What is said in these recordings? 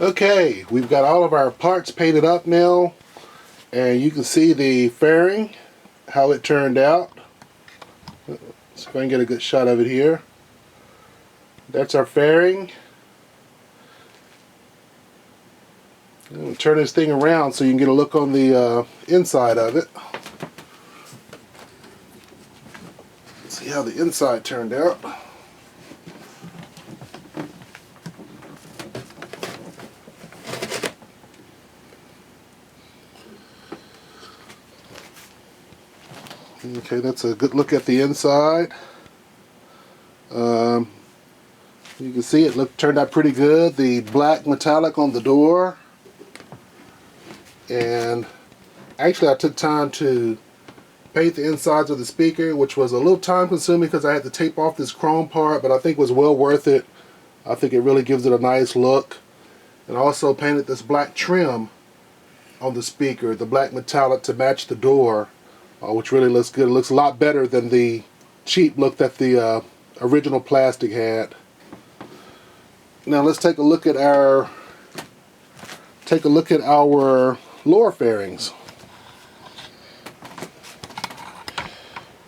Okay, we've got all of our parts painted up now, and you can see the fairing, how it turned out. Let's go and get a good shot of it here. That's our fairing. We'll turn this thing around so you can get a look on the inside of it. See how the inside turned out. Okay, that's a good look at the inside. You can see it turned out pretty good. The black metallic on the door. And actually I took time to paint the insides of the speaker, which was a little time consuming because I had to tape off this chrome part, but I think it was well worth it. I think it really gives it a nice look. And I also painted this black trim on the speaker, the black metallic, to match the door. Which really looks good. It looks a lot better than the cheap look that the original plastic had. Now let's take a look at our lower fairings.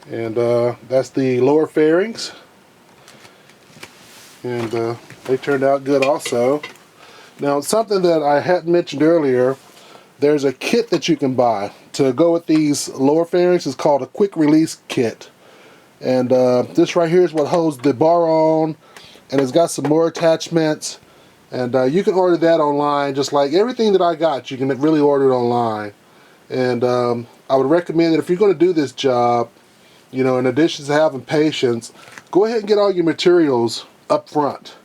And that's the lower fairings. And they turned out good also. Now something that I hadn't mentioned earlier, there's a kit that you can buy to go with these lower fairings. It's called a quick release kit, and this right here is what holds the bar on, and it's got some more attachments, and you can order that online. Just like everything that I got, you can really order it online. And I would recommend that if you're going to do this job, you know, in addition to having patience, go ahead and get all your materials up front.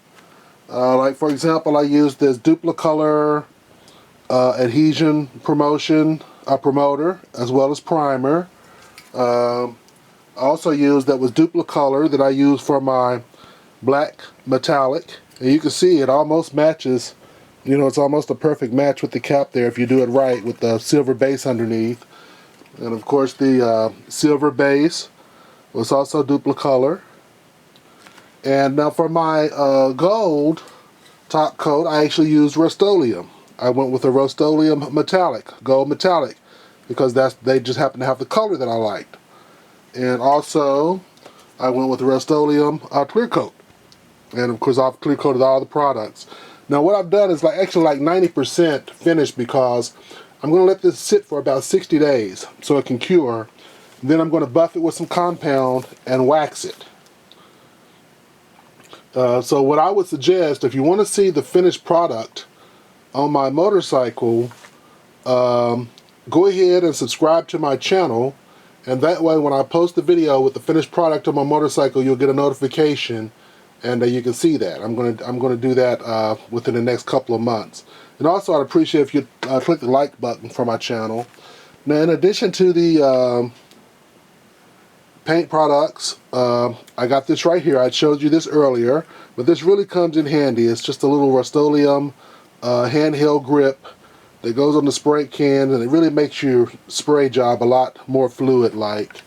Like for example, I used this Duplicolor adhesion promoter, as well as primer. I also used that was Duplicolor that I used for my black metallic, and you can see it almost matches. You know, it's almost a perfect match with the cap there if you do it right, with the silver base underneath. And of course the silver base was also Duplicolor. And now for my gold top coat, I actually used Rust-Oleum. I went with a Rust-Oleum metallic, gold metallic, because they just happen to have the color that I liked. And also, I went with the Rust-Oleum clear coat. And of course, I've clear coated all the products. Now what I've done is actually 90% finished, because I'm going to let this sit for about 60 days so it can cure. Then I'm going to buff it with some compound and wax it. So what I would suggest, if you want to see the finished product on my motorcycle, go ahead and subscribe to my channel, and that way when I post the video with the finished product on my motorcycle, you'll get a notification, and you can see that. I'm going to do that within the next couple of months. And also I'd appreciate if you click the like button for my channel. Now in addition to the paint products, I got this right here. I showed you this earlier, but this really comes in handy. It's just a little Rust-Oleum handheld grip that goes on the spray can, and it really makes your spray job a lot more fluid-like.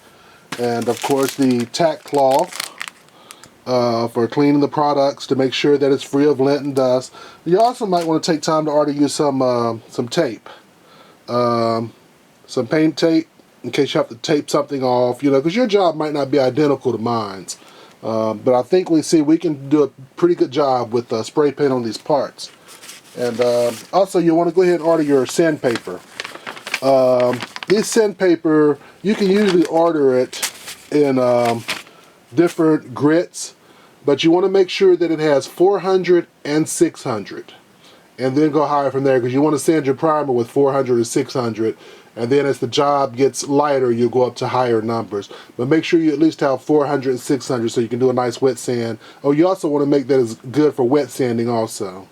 And of course the tack cloth for cleaning the products to make sure that it's free of lint and dust. You also might want to take time to order you some tape, some paint tape, in case you have to tape something off, you know, because your job might not be identical to mine's. But I think we can do a pretty good job with spray paint on these parts. And also you want to go ahead and order your sandpaper. This sandpaper, you can usually order it in different grits, but you want to make sure that it has 400 and 600. And then go higher from there, because you want to sand your primer with 400 or 600. And then as the job gets lighter, you'll go up to higher numbers. But make sure you at least have 400 and 600 so you can do a nice wet sand. Oh, you also want to make that as good for wet sanding also.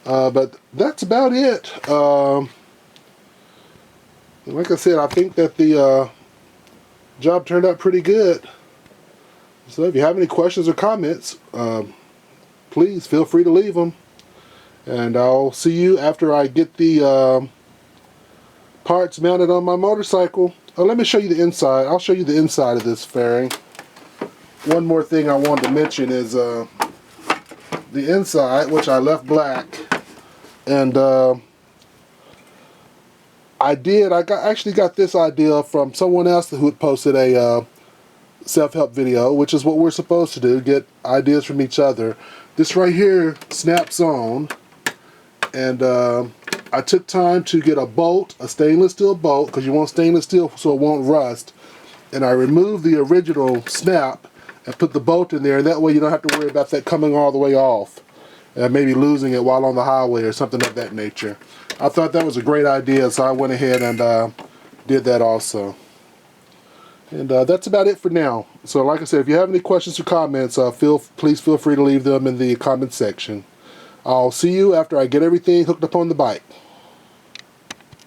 But that's about it. Like I said, I think that the job turned out pretty good. So if you have any questions or comments, please feel free to leave them. And I'll see you after I get the parts mounted on my motorcycle. Oh, let me show you the inside. I'll show you the inside of this fairing. One more thing I wanted to mention is the inside, which I left black. And I actually got this idea from someone else who had posted a self-help video, which is what we're supposed to do, get ideas from each other. This right here snaps on, and I took time to get a bolt, a stainless steel bolt, because you want stainless steel so it won't rust, and I removed the original snap and put the bolt in there, and that way you don't have to worry about that coming all the way off and maybe losing it while on the highway or something of that nature. I thought that was a great idea, so I went ahead and did that also. And that's about it for now. So like I said, if you have any questions or comments, please feel free to leave them in the comment section. I'll see you after I get everything hooked up on the bike.